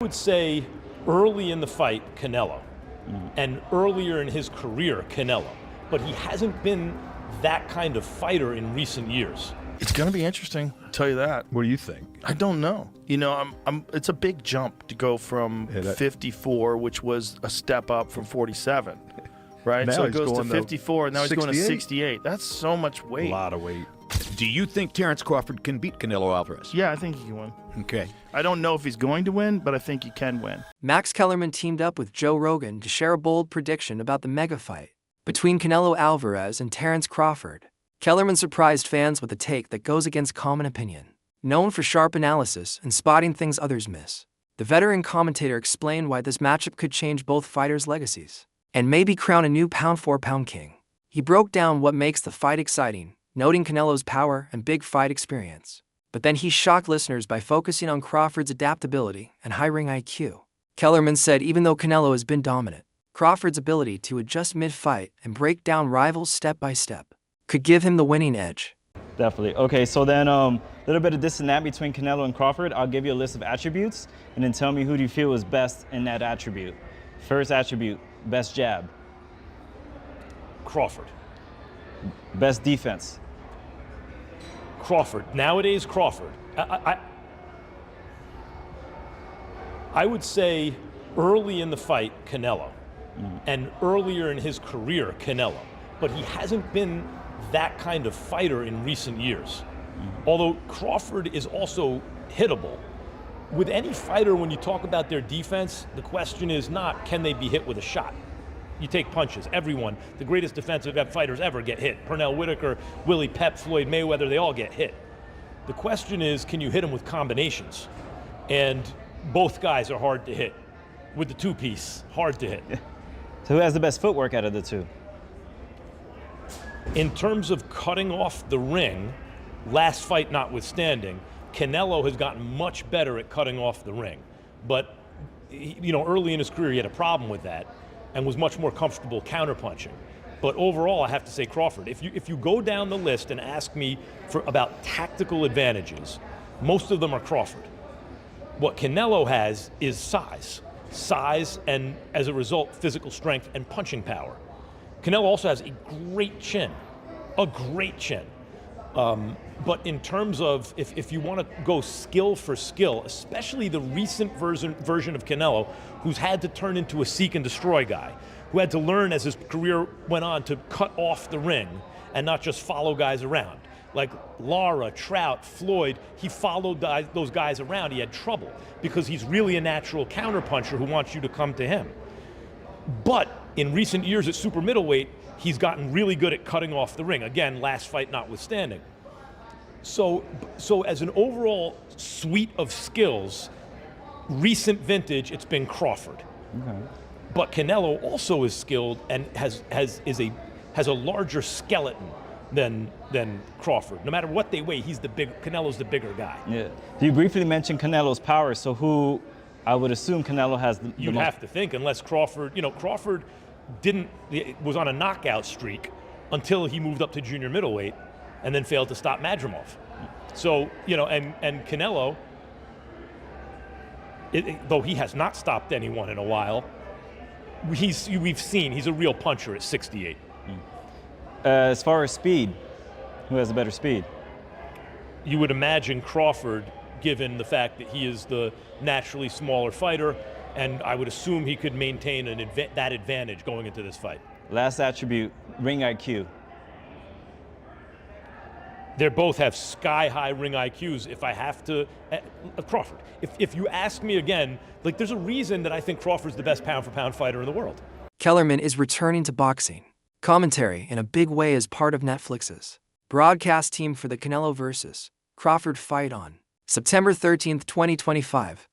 Would say early in the fight, Canelo, and earlier in his career, Canelo, but he hasn't been that kind of fighter in recent years. It's going to be interesting, I'll tell you that. What do you think? I don't know. You know, it's a big jump to go from 54, which was a step up from 47, right? Now so it he's goes to going to 54, and now he's going to 68? 68. That's so much weight. A lot of weight. Do you think Terence Crawford can beat Canelo Alvarez? Yeah, I think he can win. Okay. I don't know if he's going to win, but I think he can win. Max Kellerman teamed up with Joe Rogan to share a bold prediction about the mega fight between Canelo Alvarez and Terence Crawford. Kellerman surprised fans with a take that goes against common opinion. Known for sharp analysis and spotting things others miss, the veteran commentator explained why this matchup could change both fighters' legacies and maybe crown a new pound-for-pound king. He broke down what makes the fight exciting, noting Canelo's power and big fight experience. But then he shocked listeners by focusing on Crawford's adaptability and high ring IQ. Kellerman said even though Canelo has been dominant, Crawford's ability to adjust mid-fight and break down rivals step by step could give him the winning edge. Definitely. Okay, so then a little bit of this and that between Canelo and Crawford. I'll give you a list of attributes, and then tell me who do you feel is best in that attribute. First attribute, best jab. Crawford. Best defense. Crawford. Nowadays, Crawford. I would say early in the fight, Canelo, and earlier in his career, Canelo, but he hasn't been that kind of fighter in recent years. Although Crawford is also hittable. With any fighter, when you talk about their defense, the question is not, can they be hit with a shot? You take punches. Everyone, the greatest defensive fighters ever get hit. Pernell Whitaker, Willie Pep, Floyd Mayweather, they all get hit. The question is, can you hit them with combinations? And both guys are hard to hit. With the two-piece, hard to hit. So who has the best footwork out of the two? In terms of cutting off the ring, last fight notwithstanding, Canelo has gotten much better at cutting off the ring. But early in his career, he had a problem with that and was much more comfortable counterpunching. But overall, I have to say Crawford. If you go down the list and ask me about tactical advantages, most of them are Crawford. What Canelo has is size, and as a result, physical strength and punching power. Canelo also has a great chin. But in terms of, if you want to go skill for skill, especially the recent version of Canelo, who's had to turn into a seek and destroy guy, who had to learn as his career went on to cut off the ring and not just follow guys around. Like Lara, Trout, Floyd, he followed those guys around. He had trouble because he's really a natural counterpuncher who wants you to come to him. But in recent years at super middleweight, he's gotten really good at cutting off the ring. Again, last fight notwithstanding. So as an overall suite of skills, recent vintage, it's been Crawford. Okay. But Canelo also is skilled and has a larger skeleton than Crawford. No matter what they weigh, Canelo's the bigger guay. Yeah. You briefly mentioned Canelo's power, so who I would assume Canelo has the You'd have to think, unless Crawford was on a knockout streak until he moved up to junior middleweight and then failed to stop Madrimov. So, and Canelo, though he has not stopped anyone in a while, we've seen he's a real puncher at 68. As far as speed, who has the better speed? You would imagine Crawford, given the fact that he is the naturally smaller fighter, and I would assume he could maintain that advantage going into this fight. Last attribute, ring IQ. They both have sky-high ring IQs. If I have to, Crawford. If you ask me again, there's a reason that I think Crawford's the best pound-for-pound fighter in the world. Kellerman is returning to boxing. Commentary in a big way as part of Netflix's broadcast team for the Canelo vs. Crawford fight on September 13, 2025.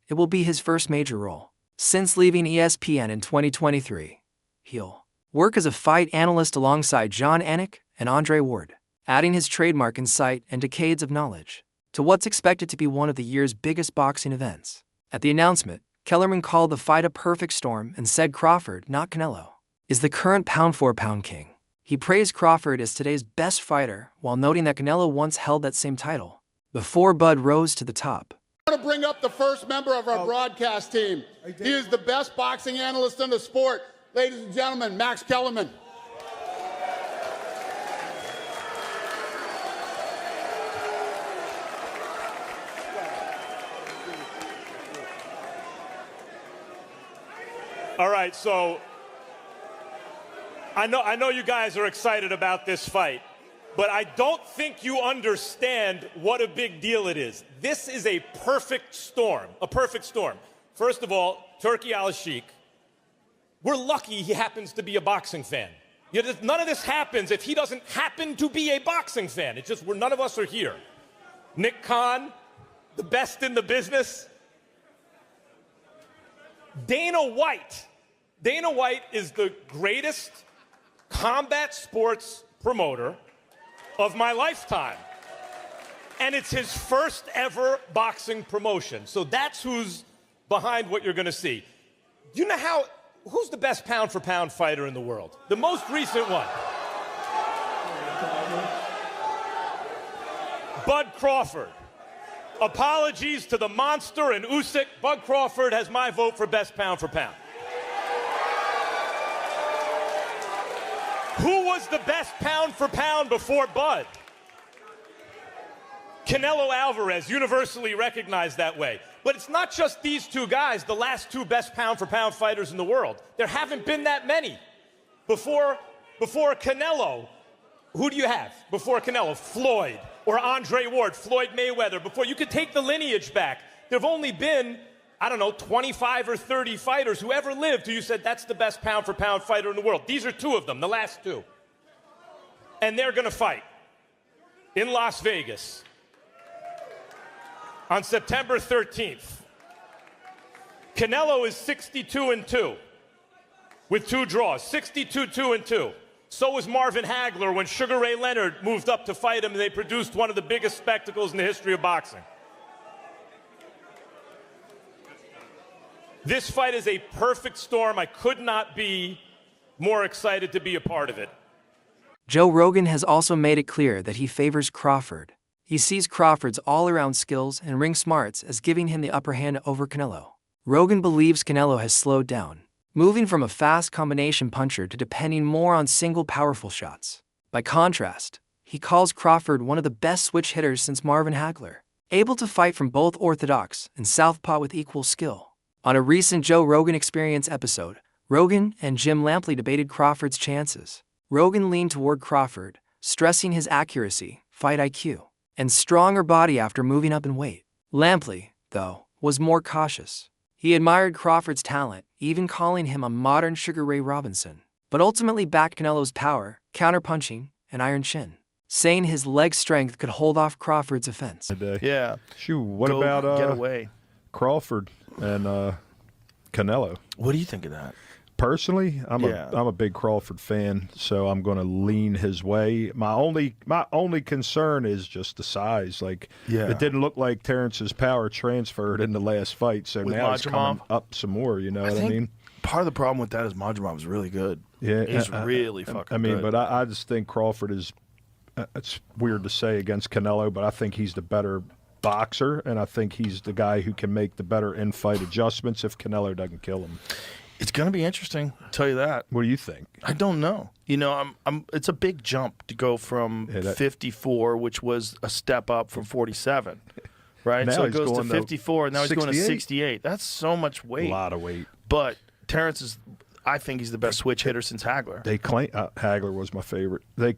It will be his first major role since leaving ESPN in 2023. He'll work as a fight analyst alongside John Anik and Andre Ward, adding his trademark insight and decades of knowledge to what's expected to be one of the year's biggest boxing events. At the announcement, Kellerman called the fight a perfect storm and said Crawford, not Canelo, is the current pound-for-pound king. He praised Crawford as today's best fighter while noting that Canelo once held that same title before Bud rose to the top. I want to bring up the first member of our broadcast team. He is the best boxing analyst in the sport. Ladies and gentlemen, Max Kellerman. All right, so I know you guys are excited about this fight, but I don't think you understand what a big deal it is. This is a perfect storm, a perfect storm. First of all, Turki Al-Sheikh, we're lucky he happens to be a boxing fan. You know, none of this happens if he doesn't happen to be a boxing fan. It's just none of us are here. Nick Khan, the best in the business. Dana White. Dana White is the greatest combat sports promoter of my lifetime. And it's his first ever boxing promotion. So that's who's behind what you're going to see. Do you know who's the best pound for pound fighter in the world? The most recent one. Bud Crawford. Apologies to the monster and Usyk. Bud Crawford has my vote for best pound for pound. Who was the best pound for pound before Bud? Canelo Alvarez, universally recognized that way. But it's not just these two guys, the last two best pound for pound fighters in the world. There haven't been that many. Before Canelo, who do you have? Before Canelo, Floyd or Andre Ward, Floyd Mayweather. Before, you could take the lineage back. There have only been, I don't know, 25 or 30 fighters who ever lived who you said that's the best pound for pound fighter in the world. These are two of them, the last two. And they're going to fight in Las Vegas on September 13th. Canelo is 62-2 with 2 draws, 62-2. So was Marvin Hagler when Sugar Ray Leonard moved up to fight him, and they produced one of the biggest spectacles in the history of boxing. This fight is a perfect storm. I could not be more excited to be a part of it. Joe Rogan has also made it clear that he favors Crawford. He sees Crawford's all-around skills and ring smarts as giving him the upper hand over Canelo. Rogan believes Canelo has slowed down, moving from a fast combination puncher to depending more on single powerful shots. By contrast, he calls Crawford one of the best switch hitters since Marvin Hagler, able to fight from both orthodox and southpaw with equal skill. On a recent Joe Rogan Experience episode, Rogan and Jim Lampley debated Crawford's chances. Rogan leaned toward Crawford, stressing his accuracy, fight IQ, and stronger body after moving up in weight. Lampley, though, was more cautious. He admired Crawford's talent, even calling him a modern Sugar Ray Robinson, but ultimately backed Canelo's power, counterpunching, and iron chin, saying his leg strength could hold off Crawford's offense. Yeah. Shoot, what about get away. Crawford and Canelo? What do you think of that? Personally, I'm a big Crawford fan, so I'm going to lean his way. My only concern is just the size. Like, it didn't look like Terrence's power transferred in the last fight, so With now it's coming Majumov? up some more. You know what I mean? Part of the problem with that is Majumov is really good. Yeah, he's really fucking good. I mean, but I just think Crawford is. It's weird to say against Canelo, but I think he's the better boxer, and I think he's the guy who can make the better in-fight adjustments if Canelo doesn't kill him. It's going to be interesting, I'll tell you that. What do you think? I don't know. You know, it's a big jump to go from 54, which was a step up from 47, right? Now so it he's goes to going 54, and now he's going to 68? 68. That's so much weight. A lot of weight. But Terrence is, I think he's the best switch hitter since Hagler. They claim Hagler was my favorite. They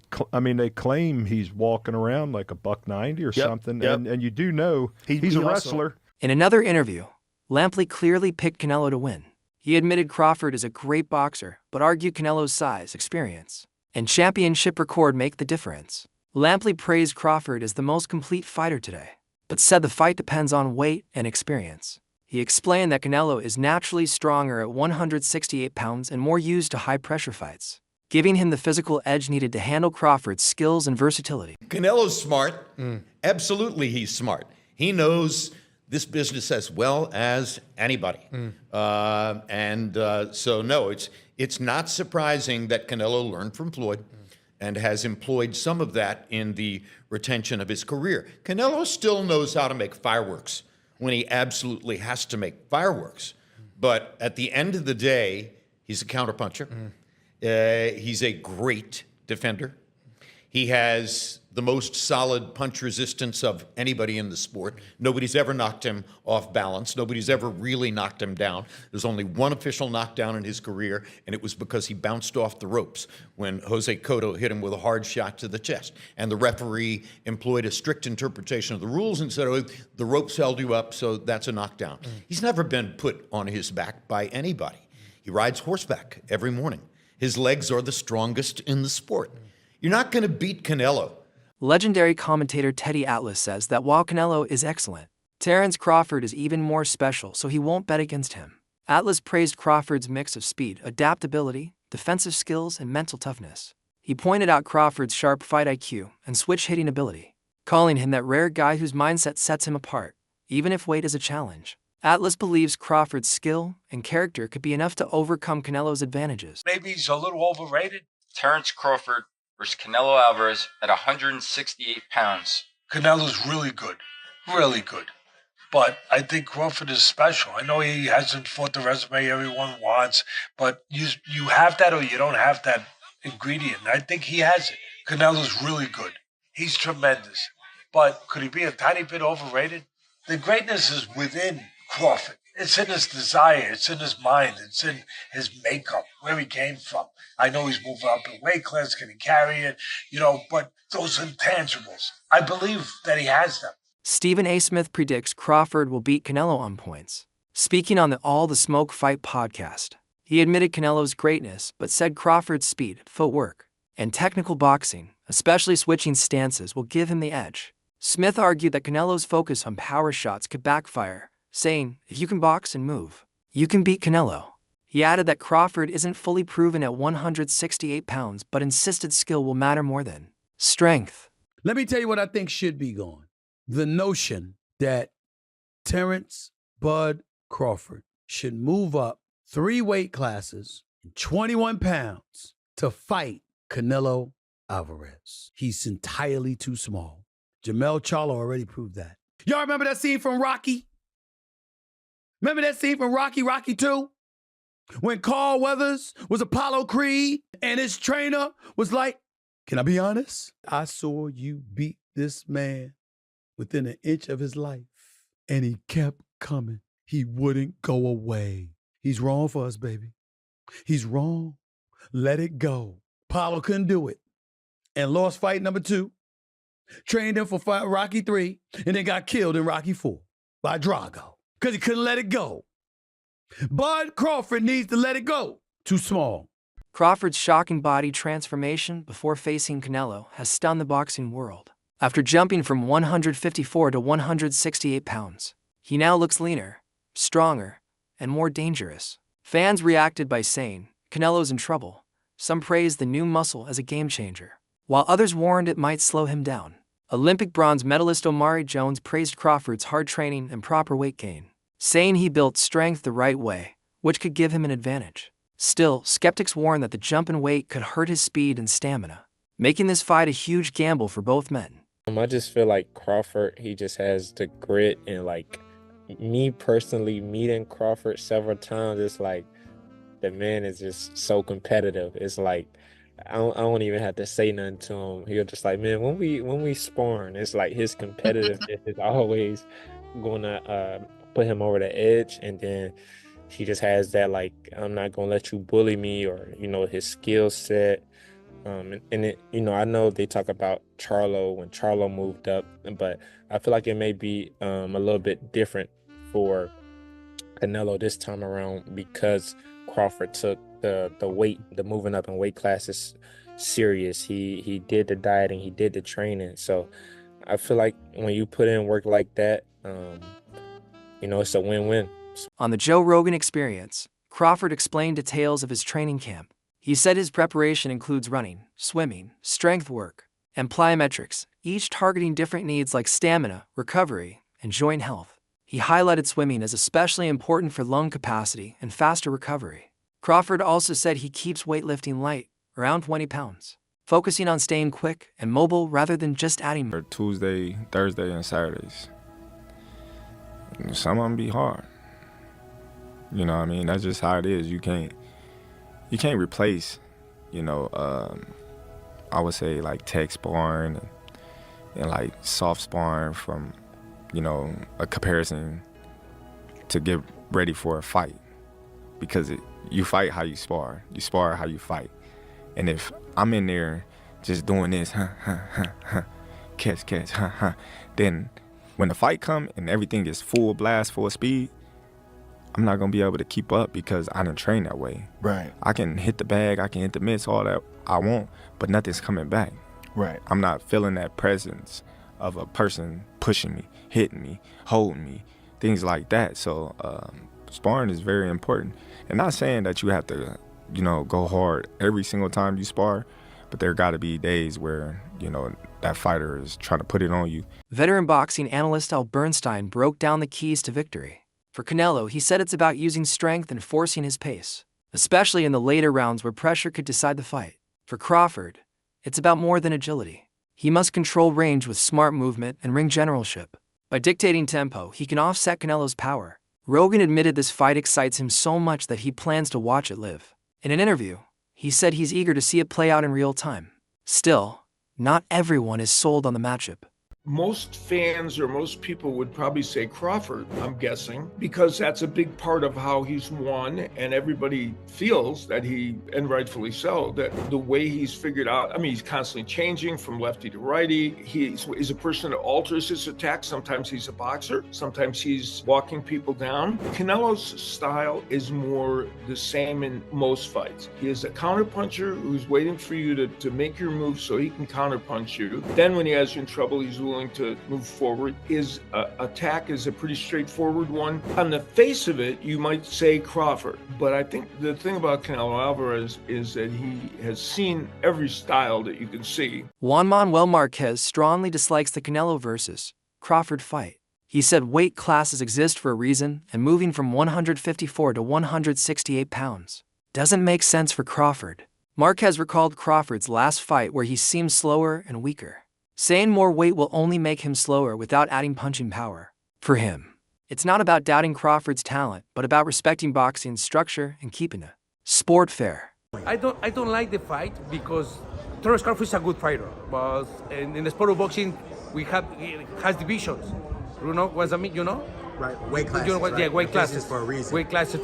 claim he's walking around like a $190 or something, and you do know he's a wrestler. In another interview, Lampley clearly picked Canelo to win. He admitted Crawford is a great boxer, but argued Canelo's size, experience, and championship record make the difference. Lampley praised Crawford as the most complete fighter today, but said the fight depends on weight and experience. He explained that Canelo is naturally stronger at 168 pounds and more used to high-pressure fights, giving him the physical edge needed to handle Crawford's skills and versatility. Canelo's smart. Absolutely, he's smart. He knows this business as well as anybody. So no, it's not surprising that Canelo learned from Floyd and has employed some of that in the retention of his career. Canelo still knows how to make fireworks when he absolutely has to make fireworks. But at the end of the day, he's a counterpuncher. He's a great defender. He has the most solid punch resistance of anybody in the sport. Nobody's ever knocked him off balance. Nobody's ever really knocked him down. There's only one official knockdown in his career, and it was because he bounced off the ropes when Jose Cotto hit him with a hard shot to the chest. And the referee employed a strict interpretation of the rules and said, oh, the ropes held you up, so that's a knockdown. He's never been put on his back by anybody. He rides horseback every morning. His legs are the strongest in the sport. You're not going to beat Canelo. Legendary commentator Teddy Atlas says that while Canelo is excellent, Terence Crawford is even more special, so he won't bet against him. Atlas praised Crawford's mix of speed, adaptability, defensive skills, and mental toughness. He pointed out Crawford's sharp fight IQ and switch-hitting ability, calling him that rare guy whose mindset sets him apart, even if weight is a challenge. Atlas believes Crawford's skill and character could be enough to overcome Canelo's advantages. Maybe he's a little overrated. Terence Crawford versus Canelo Alvarez at 168 pounds. Canelo's really good. Really good. But I think Crawford is special. I know he hasn't fought the resume everyone wants, but you have that or you don't have that ingredient. I think he has it. Canelo's really good. He's tremendous. But could he be a tiny bit overrated? The greatness is within Crawford. It's in his desire. It's in his mind. It's in his makeup, where he came from. I know he's moving up in weight class. Can he carry it? But those intangibles, I believe that he has them. Stephen A. Smith predicts Crawford will beat Canelo on points. Speaking on the All the Smoke Fight podcast, he admitted Canelo's greatness, but said Crawford's speed, footwork, and technical boxing, especially switching stances, will give him the edge. Smith argued that Canelo's focus on power shots could backfire, saying, if you can box and move, you can beat Canelo. He added that Crawford isn't fully proven at 168 pounds, but insisted skill will matter more than strength. Let me tell you what I think should be gone. The notion that Terence Bud Crawford should move up 3 weight classes, 21 pounds, to fight Canelo Alvarez. He's entirely too small. Jamel Charlo already proved that. Y'all remember that scene from Rocky? Remember that scene from Rocky 2? When Carl Weathers was Apollo Creed and his trainer was like, can I be honest? I saw you beat this man within an inch of his life. And he kept coming. He wouldn't go away. He's wrong for us, baby. He's wrong. Let it go. Apollo couldn't do it and lost fight number 2. Trained him for Rocky 3 and then got killed in Rocky 4 by Drago. Because he couldn't let it go. Bud Crawford needs to let it go. Too small. Crawford's shocking body transformation before facing Canelo has stunned the boxing world. After jumping from 154 to 168 pounds, he now looks leaner, stronger, and more dangerous. Fans reacted by saying, Canelo's in trouble. Some praised the new muscle as a game changer, while others warned it might slow him down. Olympic bronze medalist Omari Jones praised Crawford's hard training and proper weight gain, saying he built strength the right way, which could give him an advantage. Still, skeptics warn that the jump in weight could hurt his speed and stamina, making this fight a huge gamble for both men. I just feel like Crawford, he just has the grit, and me personally meeting Crawford several times, it's like the man is just so competitive. It's like I don't even have to say nothing to him. He'll just like, man, when we sparring, it's like his competitiveness is always gonna put him over the edge, and then he just has that I'm not gonna let you bully me, or his skill set. I know they talk about Charlo when Charlo moved up, but I feel like it may be a little bit different for Canelo this time around because Crawford took the moving up in weight classes serious. He did the dieting, he did the training. So I feel like when you put in work like that, it's a win-win. On the Joe Rogan Experience, Crawford explained details of his training camp. He said his preparation includes running, swimming, strength work, and plyometrics, each targeting different needs like stamina, recovery, and joint health. He highlighted swimming as especially important for lung capacity and faster recovery. Crawford also said he keeps weightlifting light, around 20 pounds, focusing on staying quick and mobile rather than just adding. Tuesday, Thursday, and Saturdays. Some of them be hard. You know what I mean? That's just how it is. You can't replace, I would say like tech sparring and like soft sparring from, a comparison to get ready for a fight. Because you fight how you spar how you fight. And if I'm in there just doing this, catch, then when the fight come and everything is full blast, full speed, I'm not gonna be able to keep up because I didn't train that way. Right. I can hit the bag, I can hit the mitts, all that I want, but nothing's coming back. Right. I'm not feeling that presence of a person pushing me, hitting me, holding me, things like that. So sparring is very important. And not saying that you have to, go hard every single time you spar, but there got to be days where, that fighter is trying to put it on you. Veteran boxing analyst Al Bernstein broke down the keys to victory. For Canelo, he said it's about using strength and forcing his pace, especially in the later rounds where pressure could decide the fight. For Crawford, it's about more than agility. He must control range with smart movement and ring generalship. By dictating tempo, he can offset Canelo's power. Rogan admitted this fight excites him so much that he plans to watch it live. In an interview, he said he's eager to see it play out in real time. Still, not everyone is sold on the matchup. Most fans or most people would probably say Crawford, I'm guessing, because that's a big part of how he's won, and everybody feels that and rightfully so, that the way he's figured out, he's constantly changing from lefty to righty. He's a person that alters his attack. Sometimes he's a boxer, sometimes he's walking people down. Canelo's style is more the same in most fights. He is a counterpuncher who's waiting for you to make your move so he can counterpunch you. Then when he has you in trouble, he's willing to move forward. His attack is a pretty straightforward one. On the face of it, you might say Crawford, but I think the thing about Canelo Alvarez is that he has seen every style that you can see. Juan Manuel Marquez strongly dislikes the Canelo versus Crawford fight. He said weight classes exist for a reason, and moving from 154 to 168 pounds doesn't make sense for Crawford. Marquez recalled Crawford's last fight where he seemed slower and weaker, saying more weight will only make him slower without adding punching power. For him, it's not about doubting Crawford's talent, but about respecting boxing's structure and keeping the sport fair. I don't like the fight because Terence Crawford is a good fighter, but in the sport of boxing, it has divisions. You know what I mean? Right, weight classes. Yeah, weight classes. For a reason. Weight classes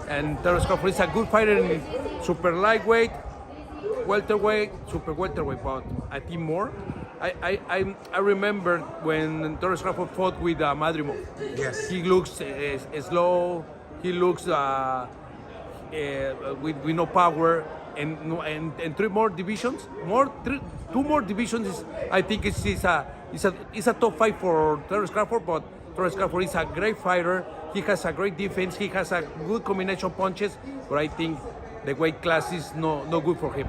And Terence Crawford is a good fighter in super lightweight, welterweight, super welterweight, but I think more. I remember when Terence Crawford fought with Madrimov. Yes. He looks slow. He looks with no power, and two more divisions. I think it's a top fight for Terence Crawford. But Terence Crawford is a great fighter. He has a great defense. He has a good combination punches. But I think the weight class is no good for him.